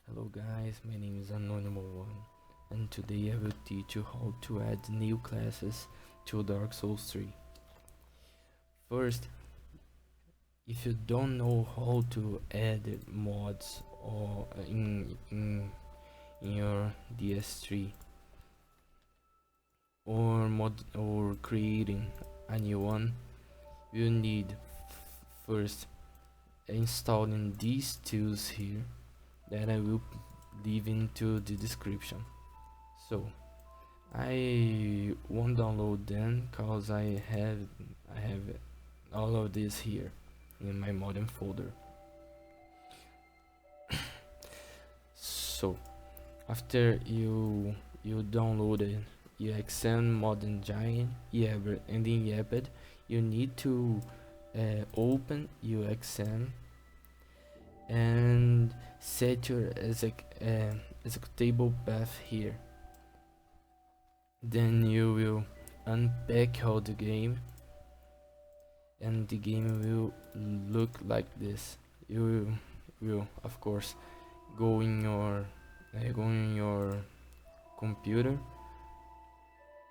Hello guys, my name is Anonymous1 and today I will teach you how to add new classes to Dark Souls 3. First, if you don't know how to add mods or in your DS3 or creating a new one, you need first installing these tools here that I will leave into the description. So I won't download them cause I have all of this here in my modem folder. So after you downloaded Existent modern giant and in Yaped you need to open Existent and set your executable path here. Then you will unpack all the game and the game will look like this. You will of course go in your computer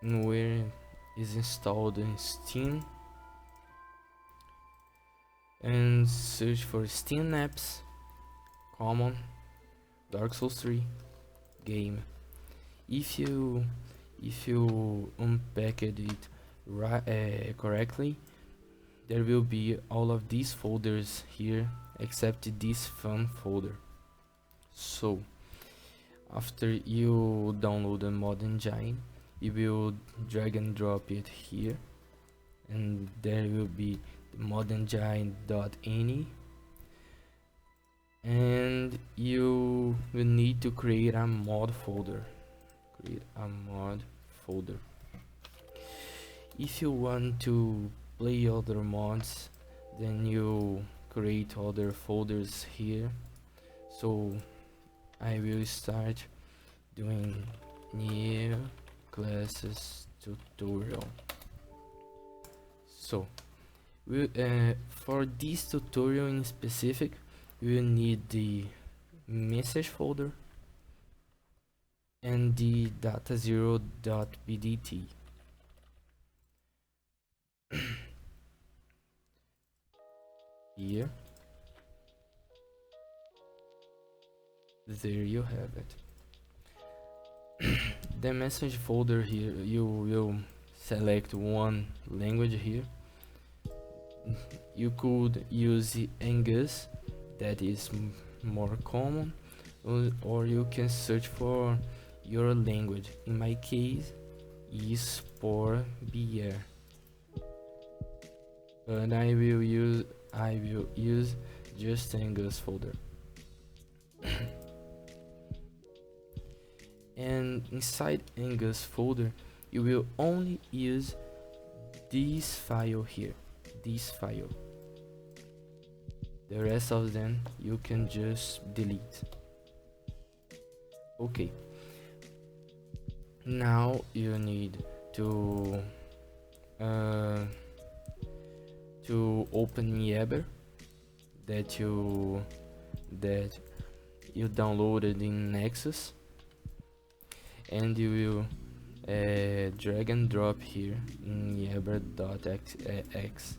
where is installed in Steam and search for Steam apps, common, Dark Souls 3 game. If you unpacked it correctly, there will be all of these folders here except this fun folder. So after you download the mod engine, you will drag and drop it here and there will be the modengine.ini and you will need to create a mod folder. If you want to play other mods, then you create other folders here. So I will start doing new classes tutorial. So for this tutorial in specific, we will need the message folder and the data0.bdt. Here, there you have it. The message folder here, you will select one language here. You could use the Angus, that is more common, or you can search for your language. In my case is for BR, but I will use just Angus folder. And inside Angus folder you will only use this file here, this file. The rest of them you can just delete. Okay, now you need to open Yabber that you downloaded in Nexus, and you will drag and drop here in yabber.x.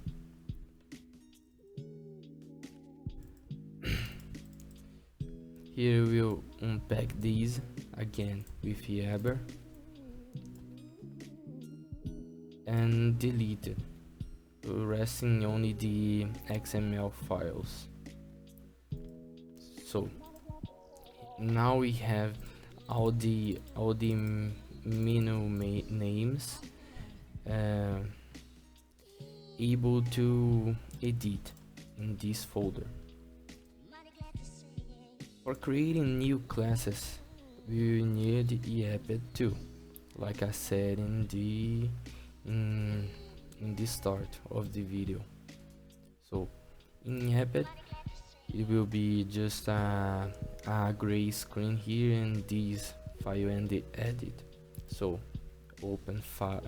Here we'll unpack these again with Yabber and delete it, resting only the XML files. So now we have all the menu names able to edit in this folder. For creating new classes, we will need Yaped too, like I said in the start of the video. So in Yaped, it will be just a gray screen here and this file and the edit. So open file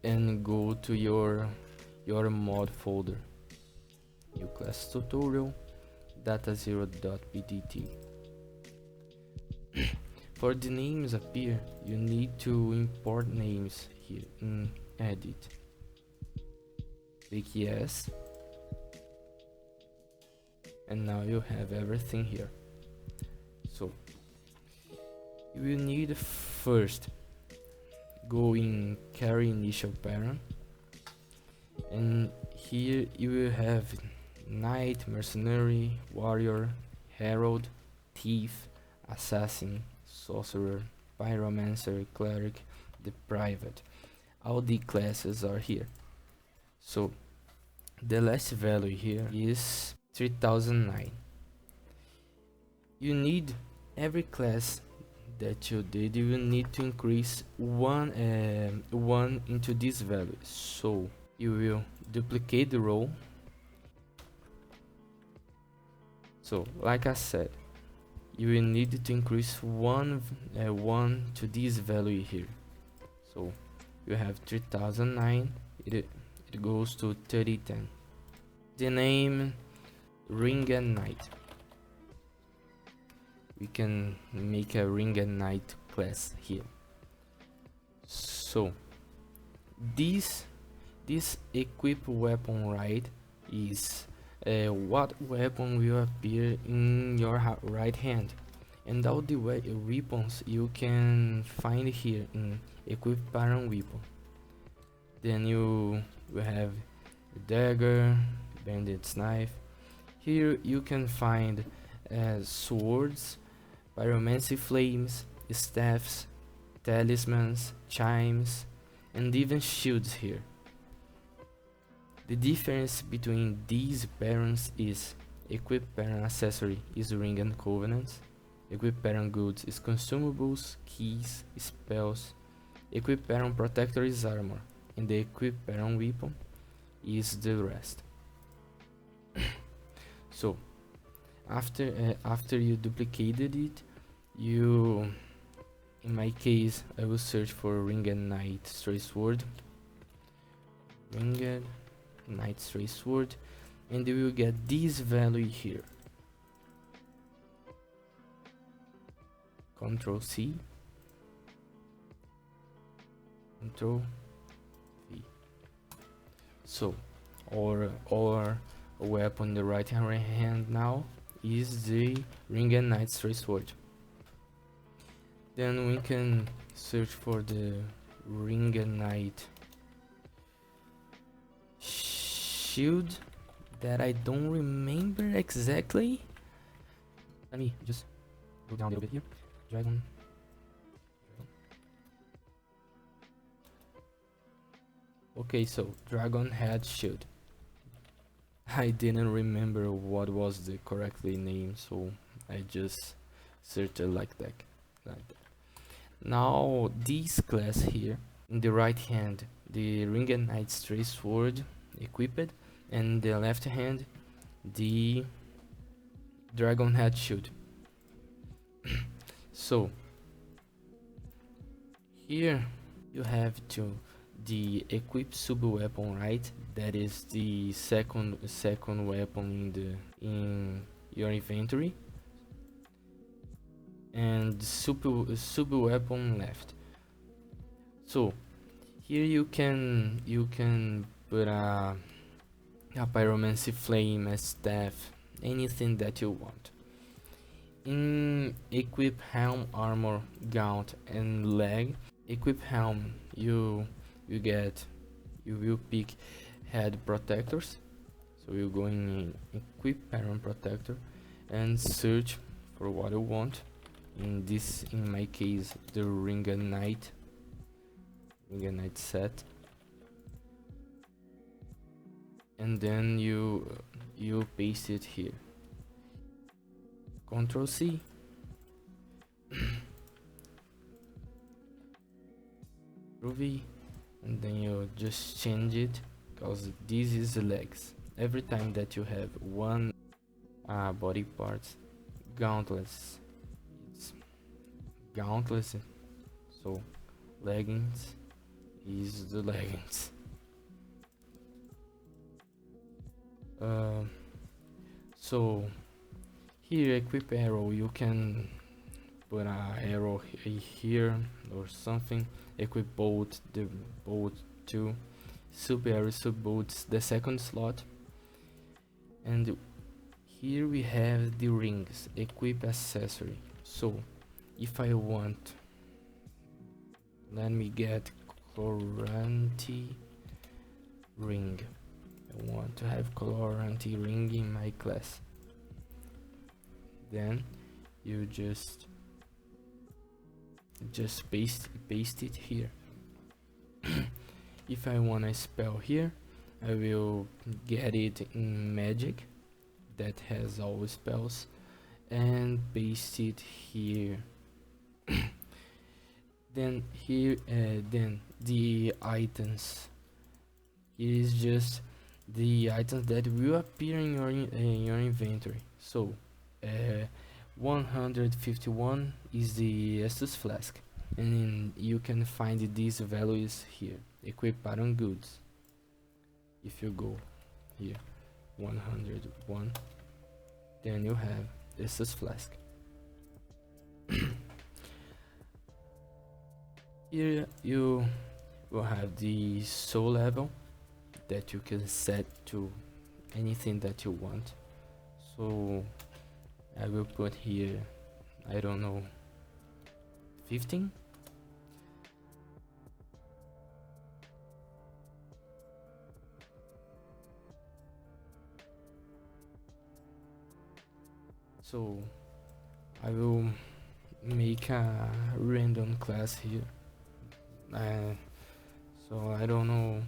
and go to your mod folder, new class tutorial, data0.pdt. For the names appear, you need to import names here in edit. Click yes, and now you have everything here. So you will need first go in carry initial parent, and here you will have knight, mercenary, warrior, herald, thief, assassin, sorcerer, pyromancer, cleric, the private. All the classes are here. So the last value here is 3009. You need every class that you did, you will need to increase one into this value. So you will duplicate the row. So like I said, you will need to increase one to this value here. So you have 3009, it goes to 3010. The name ring and knight. We can make a ring and knight class here. So this equip weapon right is what weapon will appear in your right hand, and all the weapons you can find here in equip parent weapon. Then you will have dagger, bandit's knife. Here you can find swords, pyromancy flames, staffs, talismans, chimes, and even shields here. The difference between these parents is equip parent accessory is ring and covenants, equip parent goods is consumables, keys, spells, equip parent protector is armor, and the equip parent weapon is the rest. So after you duplicated it, in my case I will search for ring and knight straight sword, ringed knight straight sword, and you will get this value here. Ctrl C, Ctrl V. So our weapon in the right hand now is the ring and knight straight sword. Then we can search for the ring and knight shield that I don't remember exactly. Let me just go down a little bit here. Dragon. Okay, so dragon head shield. I didn't remember what was the correctly name, so I just searched it like that. Now this class here in the right hand, the ring and knight straight sword equipped, and the left hand the dragon head shield. So here you have the equip sub weapon, right? That is the second weapon in your inventory, and sub weapon left. So here you can put a pyromancy flame, a staff, anything that you want. In equip helm, armor, gaunt, and leg. Equip helm, you will pick head protectors. So you go in equip parent protector and search for what you want. In my case, the ring and knight set, and then you paste it here. Ctrl C. Ctrl V, and then you just change it, because this is the legs. Every time that you have one body parts, gauntlets, it's gauntlets, so leggings is the leggings. So Here, equip arrow, you can put a arrow here or something. Equip bolt, the bolt too. Sub arrow, sub bolts, the second slot. And here we have the rings, equip accessory. So if I want, let me get Chloranthy ring. I want to have Chloranthy ring in my class. Then you just paste it here. If I want a spell here, I will get it in magic that has all spells and paste it here. Then here, then the items. It is just the items that will appear in your inventory. So 151 is the Estus flask, and you can find these values here. Equip iron goods. If you go here, 101, then you have Estus flask. Here you will have the soul level that you can set to anything that you want. So I will put here, I don't know, 15. So I will make a random class here. So I don't know,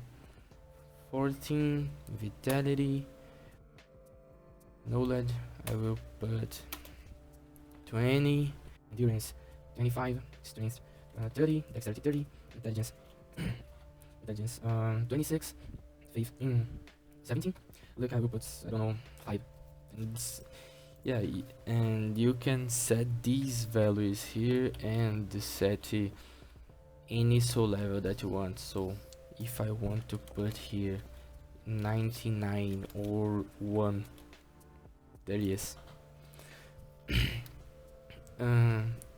14 vitality, knowledge. I will put 20 endurance, 25 strength, 30 dexterity, 30 intelligence, intelligence, 26 faith, 17. Look, I will put, I don't know, 5. And yeah, and you can set these values here and set any soul level that you want. So if I want to put here 99 or 1, there it is.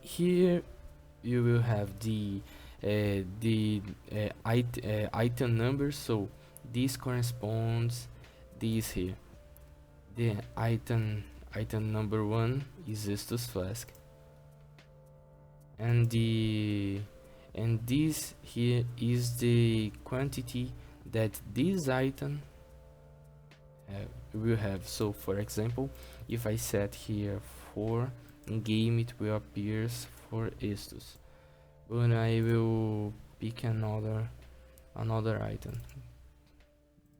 Here you will have the item number. So this corresponds this here. The item number 1 is Estus flask, and this here is the quantity that this item will have. So for example, if I set here 4, in game it will appear for Estus, but I will pick another item,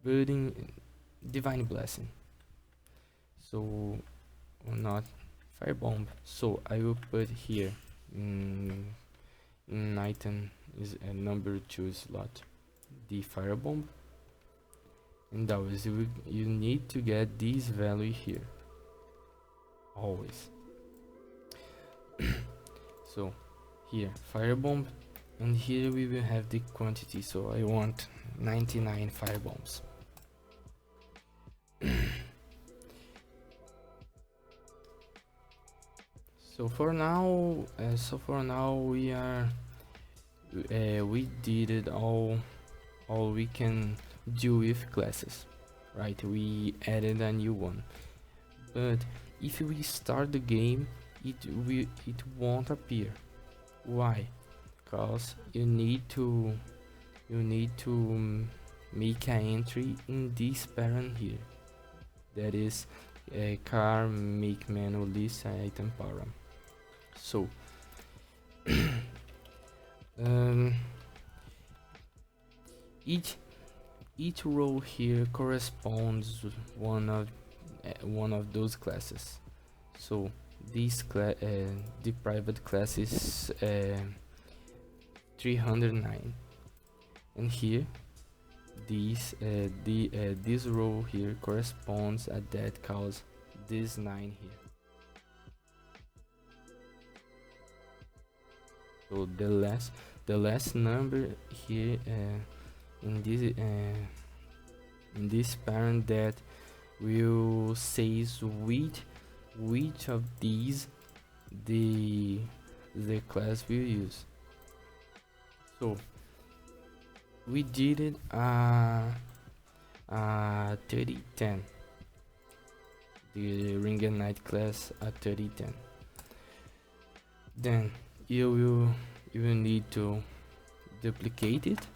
building divine blessing, so not firebomb. So I will put here item is a number 2 slot the firebomb, and always you need to get this value here always. So here firebomb, and here we will have the quantity. So I want 99 firebombs. So for now, we did it all we can do with classes, right? We added a new one, but if we start the game, it won't appear. Why? Because you need to make an entry in this parent here, that is a car make menu list item param. So each row here corresponds one of those classes. So this the private class is 309, and here this row here corresponds at that cause this 9 here. So the last number here in this parent that will says which which of these the class will use. So we did it 3010, the ring and night class at 3010. Then you will need to duplicate it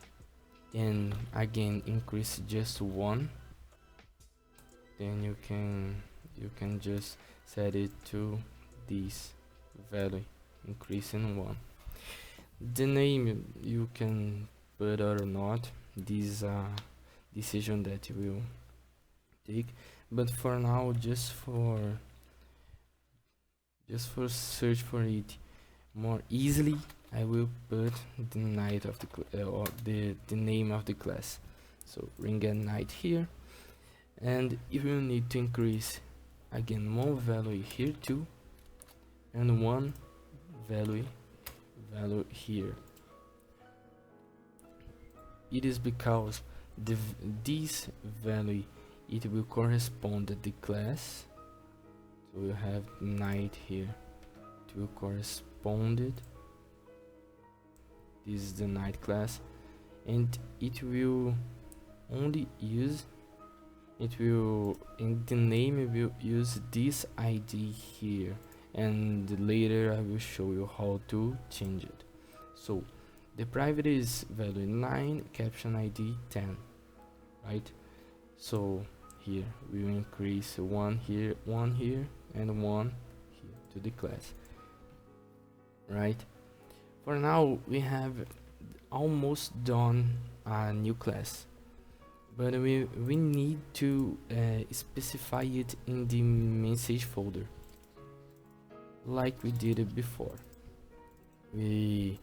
and again increase just one. Then you can just set it to this value, increasing one. The name you can put or not, this is a decision that you will take, but for now, just for search for it more easily, I will put the night of the or the name of the class. So ring and night here, and you will need to increase again one value here too, and one value here. It is because this value, it will correspond to the class. So we have night here to correspond it. This is the night class, and it will only use, it will, in the name it will use this ID here, and later I will show you how to change it. So the private is value 9, caption ID 10, right? So here we will increase one here, and one here to the class, right? For now we have almost done a new class, but we need to specify it in the message folder like we did it before. We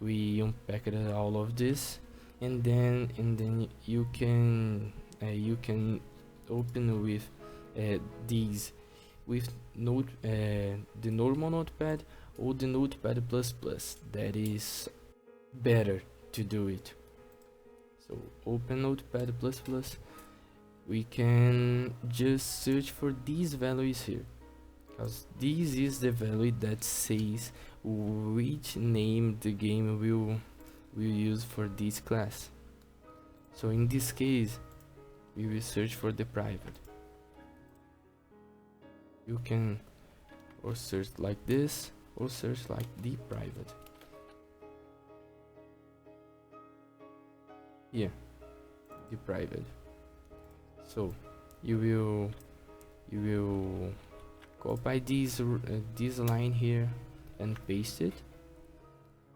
unpacked all of this, and then you can open with these with the normal notepad or the notepad plus. That is better to do it. So open notepad plus, we can just search for these values here, because this is the value that says which name the game will use for this class. So in this case we will search for the private. You can or search like this or search like the private. Here, the private. So you will copy this line here and paste it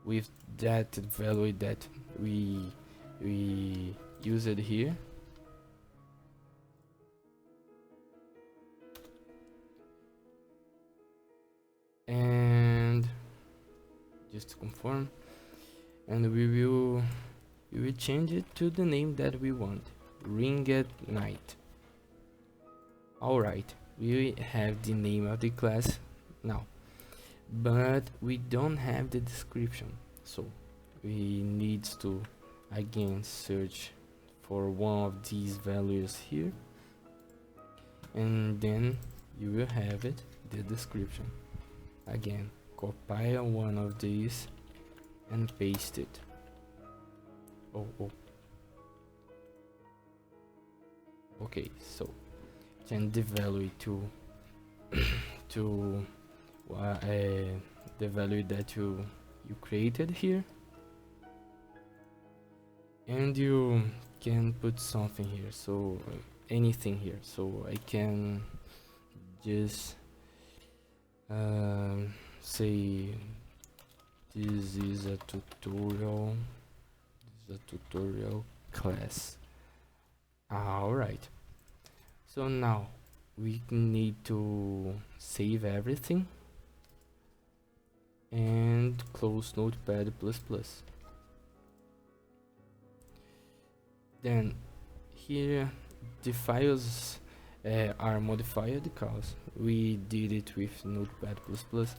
with that value that we use it here. And just to confirm, and we will change it to the name that we want, ring at night. Alright, we have the name of the class now, but we don't have the description, so we need to again search for one of these values here, and then you will have it, the description. Again, copy one of these and paste it. Okay, so change the value to the value that you created here, and you can put something here, so anything here. So I can just say this is a tutorial class. Alright, so now we need to save everything and close notepad plus. Then here the files are modified because we did it with notepad plus,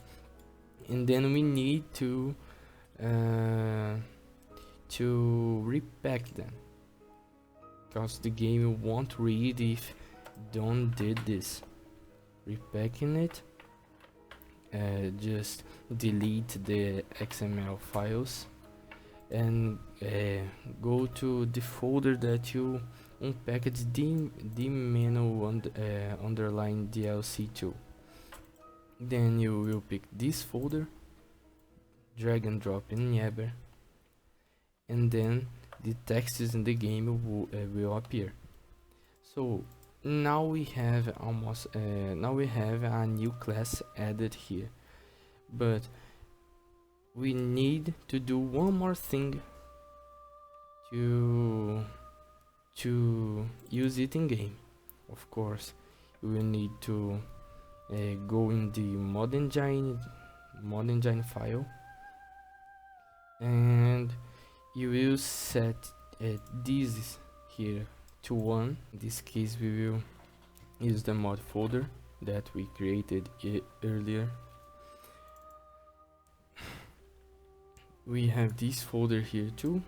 and then we need to repack them, because the game won't read if don't did this. repacking it. Just delete the XML files and go to the folder that you unpackaged the menu underline DLC2. Then you will pick this folder, drag and drop in Yabber, and then the texts in the game will appear. So now we have a new class added here, but we need to do one more thing to use it in game. Of course, we will need to go in the mod engine file, and you will set this here to 1. In this case, we will use the mod folder that we created earlier. We have this folder here too,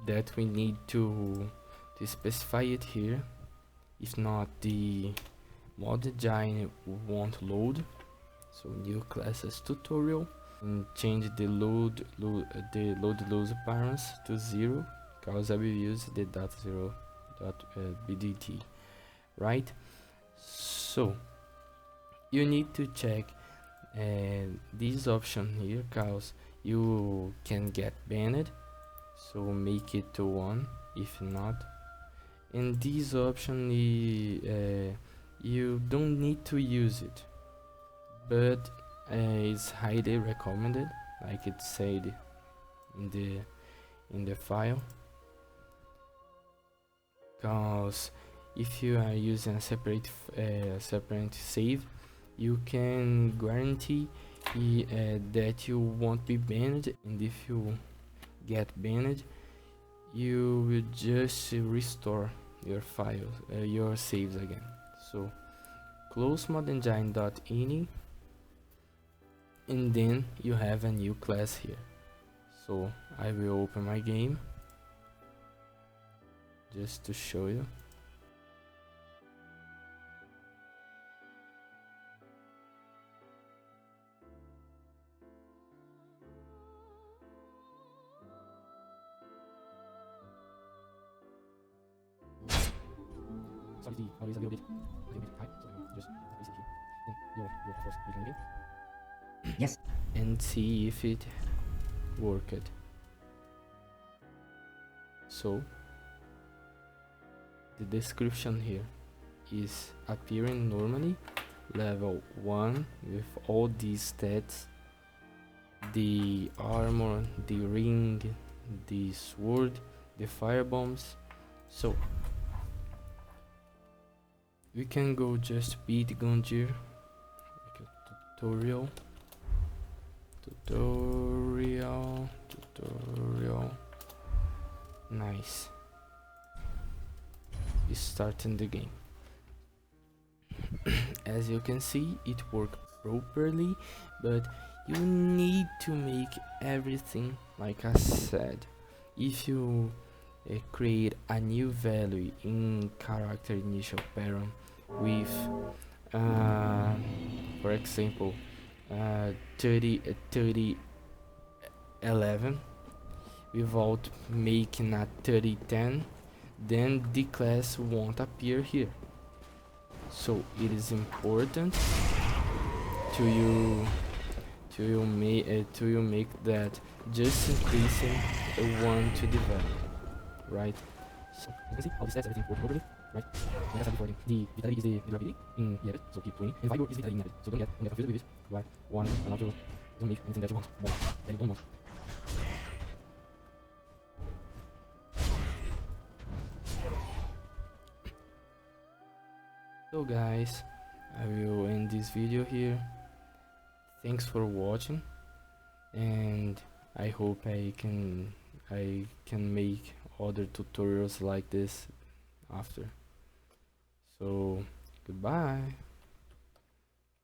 that we need to specify it here. If not, the mod engine won't load. So new classes tutorial, and change the load loose params to 0, because I will use the .0.bdt, right? So you need to check this option here, because you can get banned, so make it to 1 if not. And this option you don't need to use it, but it's highly recommended, like it said in the file, because if you are using a separate save, you can guarantee that you won't be banned, and if you get banned, you will just restore your files, your saves again. So close modengine.ini, and then you have a new class here. So I will open my game just to show you. Sorry, the audio is a little bit high, so I will just increase it here. Then you'll of course begin again. Yes. And see if it worked. So the description here is appearing normally, level 1 with all these stats, the armor, the ring, the sword, the fire bombs. So we can go just beat Gunjir, like a tutorial, nice. It's starting the game. As you can see, it worked properly, but you need to make everything like I said. If you create a new value in character initial param with for example 3011 without making a 3010, then the class won't appear here. So it is important to you make that just increasing one to the value, right? So you can see all the stats, everything works properly, right? Like I said before, the vitality is the durability in Yabit, so keep 20, and vigor is vitality in Yabit, so don't get confused with it, right? One and also don't make anything that you want more than you don't want. So guys, I will end this video here. Thanks for watching, and I hope I can make other tutorials like this after. So goodbye.